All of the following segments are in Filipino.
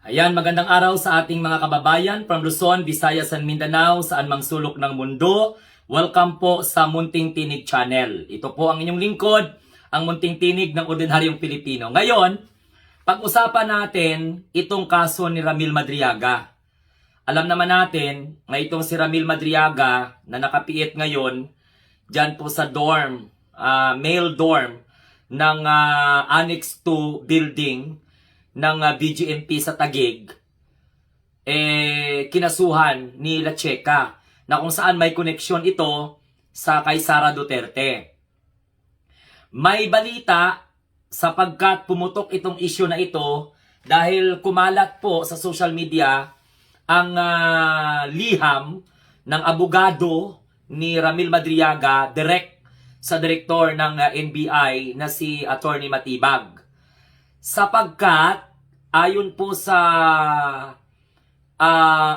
Ayan, magandang araw sa ating mga kababayan from Luzon, Visayas, and Mindanao, saan mang sulok ng mundo. Welcome po sa Munting Tinig Channel. Ito po ang inyong lingkod, ang Munting Tinig ng Ordinaryong Pilipino. Ngayon, pag-usapan natin itong kaso ni Ramil Madriaga. Alam naman natin na itong si Ramil Madriaga na nakapiit ngayon dyan po sa dorm, male dorm ng Annex 2 building ng BGMP sa Taguig, kinasuhan ni La Checa na kung saan may koneksyon ito sa kay Sara Duterte. May balita sapagkat pumutok itong issue na ito dahil kumalat po sa social media ang liham ng abogado ni Ramil Madriaga direct sa direktor ng NBI na si Attorney Matibag. Sapagkat ayon po sa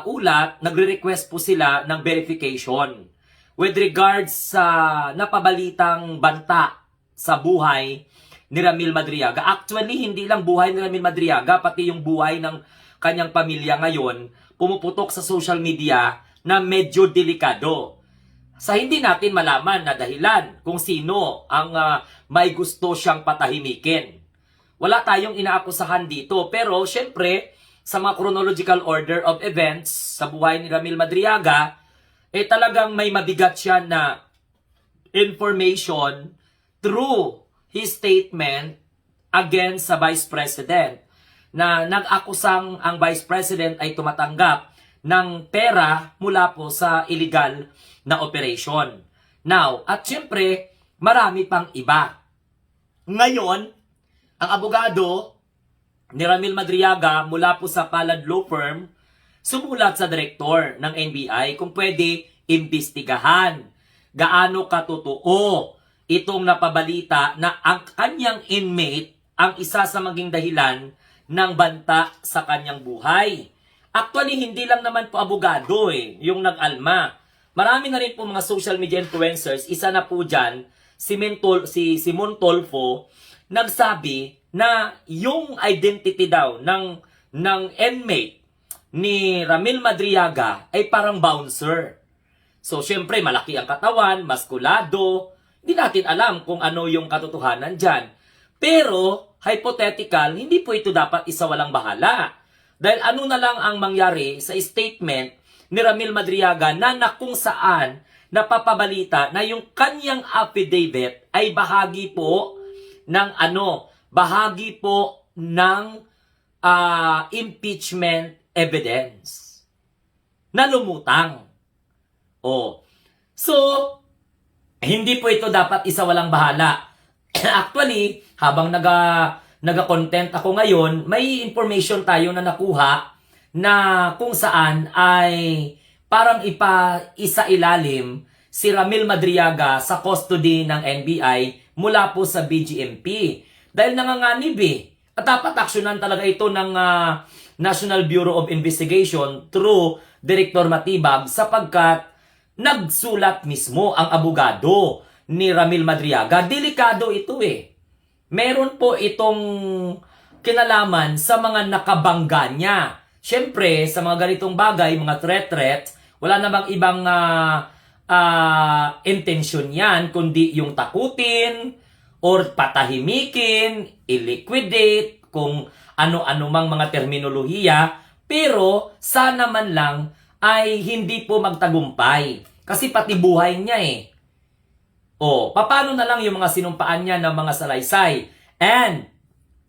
ulat, nagre-request po sila ng verification with regards sa napabalitang banta sa buhay ni Ramil Madriaga. Actually, hindi lang buhay ni Ramil Madriaga, pati yung buhay ng kanyang pamilya ngayon pumuputok sa social media na medyo delikado. Sa hindi natin malaman na dahilan kung sino ang may gusto siyang patahimikin. Wala tayong inaakusahan dito. Pero syempre, sa mga chronological order of events sa buhay ni Ramil Madriaga, talagang may mabigat siya na information through his statement against sa Vice President na nag-akusang ang Vice President ay tumatanggap ng pera mula po sa illegal na operation. Now, at syempre, marami pang iba. Ngayon, ang abogado ni Ramil Madriaga mula po sa Palad Law Firm sumulat sa direktor ng NBI kung pwede imbestigahan gaano katotoo itong napabalita na ang kanyang inmate ang isa sa maging dahilan ng banta sa kanyang buhay. Actually, hindi lang naman po abogado yung nag-alma. Marami na rin po mga social media influencers, isa na po dyan, si Simon Tolfo, nagsabi na yung identity daw ng inmate ni Ramil Madriaga ay parang bouncer. So, syempre, malaki ang katawan, maskulado. Hindi natin alam kung ano yung katotohanan dyan. Pero, hypothetical, hindi po ito dapat isawalang bahala. Dahil ano na lang ang mangyari sa statement ni Ramil Madriaga na kung saan napapabalita na yung kanyang affidavit ay bahagi po ng impeachment evidence na lumutang. So, hindi po ito dapat isawalang bahala. Actually, habang naga-content ako ngayon, may information tayo na nakuha na kung saan ay parang isa-ilalim si Ramil Madriaga sa custody ng NBI mula po sa BGMP. Dahil nanganganib at dapat aksyonan talaga ito ng National Bureau of Investigation through Director Matibag sapagkat nagsulat mismo ang abogado ni Ramil Madriaga. Delikado ito Meron po itong kinalaman sa mga nakabangga niya. Siyempre, sa mga ganitong bagay, mga threat, wala namang ibang intention yan, kundi yung takutin, or patahimikin, i-liquidate, kung ano-ano mang mga terminolohiya, pero sana man lang ay hindi po magtagumpay. Kasi pati buhay niya paano na lang yung mga sinumpaan niya ng mga salaysay? And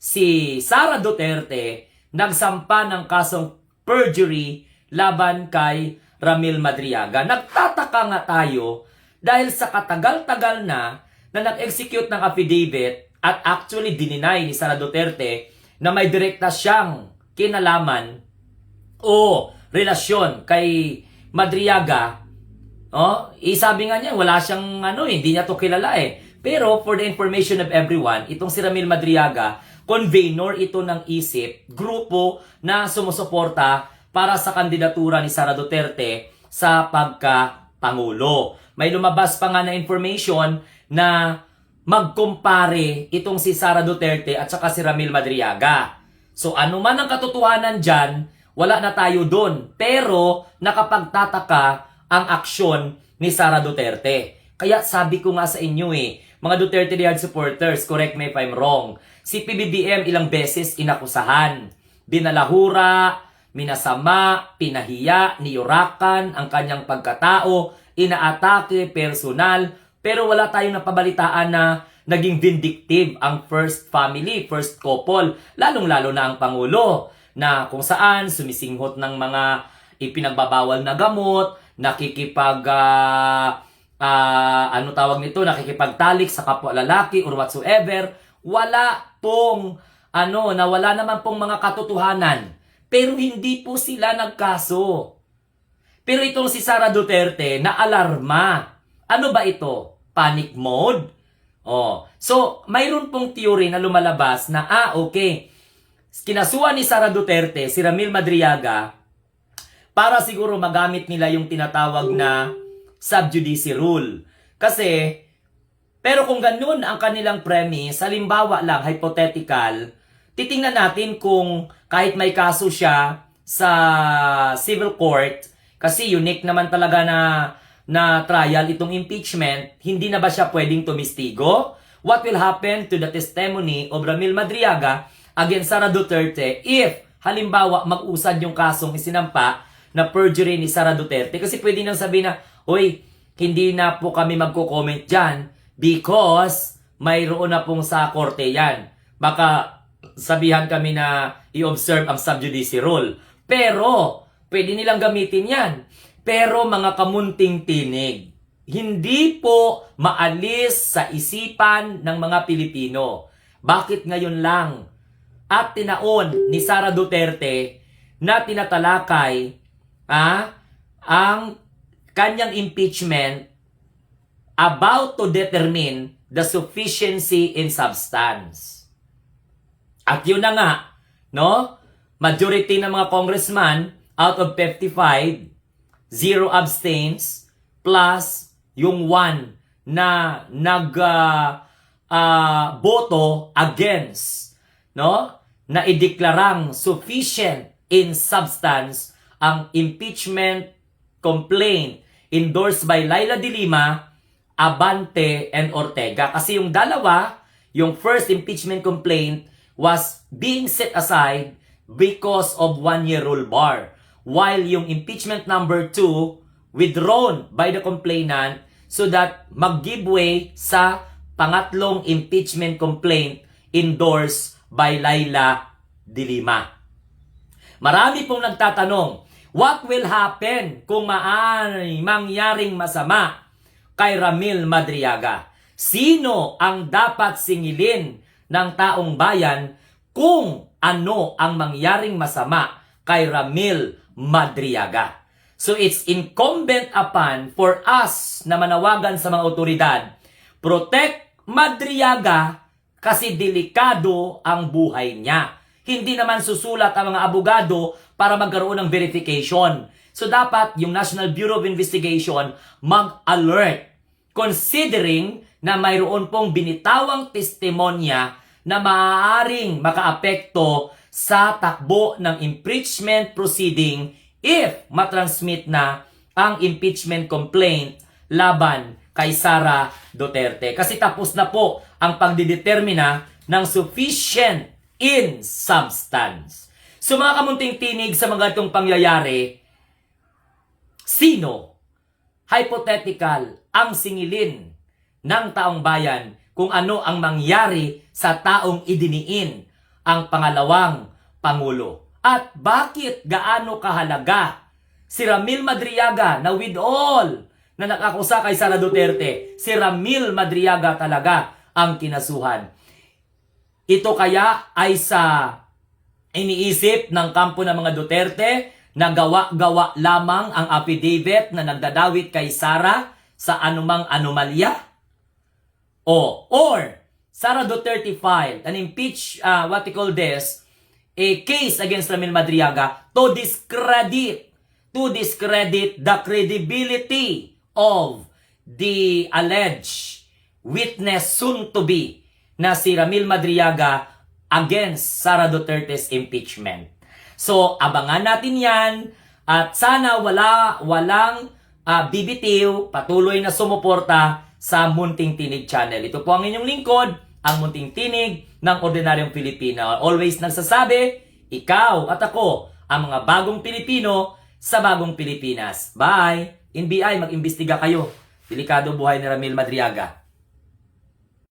si Sara Duterte nagsampa ng kasong perjury laban kay Ramil Madriaga. Nagtataka nga tayo dahil sa katagal-tagal na nag-execute ng affidavit at actually dininay ni Sara Duterte na may direkta siyang kinalaman o relasyon kay Madriaga. Sabi nga niya, wala siyang hindi niya to kilala Pero for the information of everyone, itong si Ramil Madriaga, convener ito ng ISIP, grupo na sumusuporta para sa kandidatura ni Sara Duterte sa pagka-pangulo. May lumabas pa nga na information na magkumpare itong si Sara Duterte at saka si Ramil Madriaga. So ano man ang katotohanan dyan, wala na tayo doon. Pero nakapagtataka ang aksyon ni Sara Duterte. Kaya sabi ko nga sa inyo mga Duterte Diehard supporters, correct me if I'm wrong. Si PBBM ilang beses inakusahan. Binalahura, minasama, pinahiya, niyurakan ang kanyang pagkatao, inaatake, personal, pero wala tayong napabalitaan na naging vindictive ang first family, first couple, lalong-lalo na ang Pangulo, na kung saan sumisinghot ng mga ipinagbabawal na gamot, nakikipagtalik sa kapwa lalaki or whatsoever. Wala pong wala naman pong mga katotohanan. Pero hindi po sila nagkaso. Pero itong si Sara Duterte na alarma. Ano ba ito? Panic mode? So mayroon pong theory na lumalabas na okay. Kinasuhan ni Sara Duterte si Ramil Madriaga para siguro magamit nila yung tinatawag na sub judice rule. Pero kung ganun ang kanilang premise, halimbawa lang, hypothetical, titingnan natin kung kahit may kaso siya sa civil court, kasi unique naman talaga na trial itong impeachment, hindi na ba siya pwedeng tumistigo? What will happen to the testimony of Ramil Madriaga against Sara Duterte if halimbawa mag-usad yung kasong isinampa na perjury ni Sara Duterte? Kasi pwede nang sabihin na, hindi na po kami magko-comment dyan because mayroon na pong sa korte yan. Baka sabihan kami na i-observe ang sub judice rule. Pero, pwede nilang gamitin yan. Pero mga kamunting tinig, hindi po maalis sa isipan ng mga Pilipino. Bakit ngayon lang? At tinaon ni Sara Duterte na tinatalakay ang kanyang impeachment about to determine the sufficiency in substance. At yun na nga, majority ng mga congressman out of 55, 0 abstains, plus yung 1 na boto against, na ideklarang sufficient in substance ang impeachment complaint endorsed by Laila de Lima, Abante, and Ortega. Kasi yung dalawa, yung first impeachment complaint was being set aside because of 1-year rule bar. While yung impeachment number 2, withdrawn by the complainant so that mag-give way sa pangatlong impeachment complaint endorsed by Laila de Lima. Marami pong nagtatanong, what will happen kung mangyaring masama kay Ramil Madriaga? Sino ang dapat singilin ng taong bayan kung ano ang mangyaring masama kay Ramil Madriaga? So it's incumbent upon for us na manawagan sa mga otoridad, protect Madriaga kasi delikado ang buhay niya. Hindi naman susulat ang mga abogado para magkaroon ng verification. So dapat yung National Bureau of Investigation mag-alert considering na mayroon pong binitawang testimonya na maaaring makaapekto sa takbo ng impeachment proceeding if matransmit na ang impeachment complaint laban kay Sara Duterte. Kasi tapos na po ang pagdidetermina ng sufficient in substance. So mga kamunting tinig sa mga itong pangyayari, sino, hypothetical, ang singilin ng taong bayan kung ano ang mangyari sa taong idiniin ang pangalawang Pangulo? At bakit gaano kahalaga si Ramil Madriaga na with all na nakakusa kay Sara Duterte, si Ramil Madriaga talaga ang kinasuhan? Ito kaya ay sa iniisip ng kampo ng mga Duterte na gawa-gawa lamang ang affidavit na nagdadawit kay Sara sa anumang anomalya? Or Sara Duterte filed an a case against Ramil Madriaga to discredit the credibility of the alleged witness soon to be na si Ramil Madriaga against Sara Duterte's impeachment. So, abangan natin yan at sana walang bibitiw, patuloy na sumuporta sa Munting Tinig Channel. Ito po ang inyong lingkod, ang Munting Tinig ng Ordinaryong Pilipino. Always nagsasabi, ikaw at ako, ang mga bagong Pilipino sa bagong Pilipinas. Bye! NBI, mag-imbestiga kayo. Delikado buhay ni Ramil Madriaga.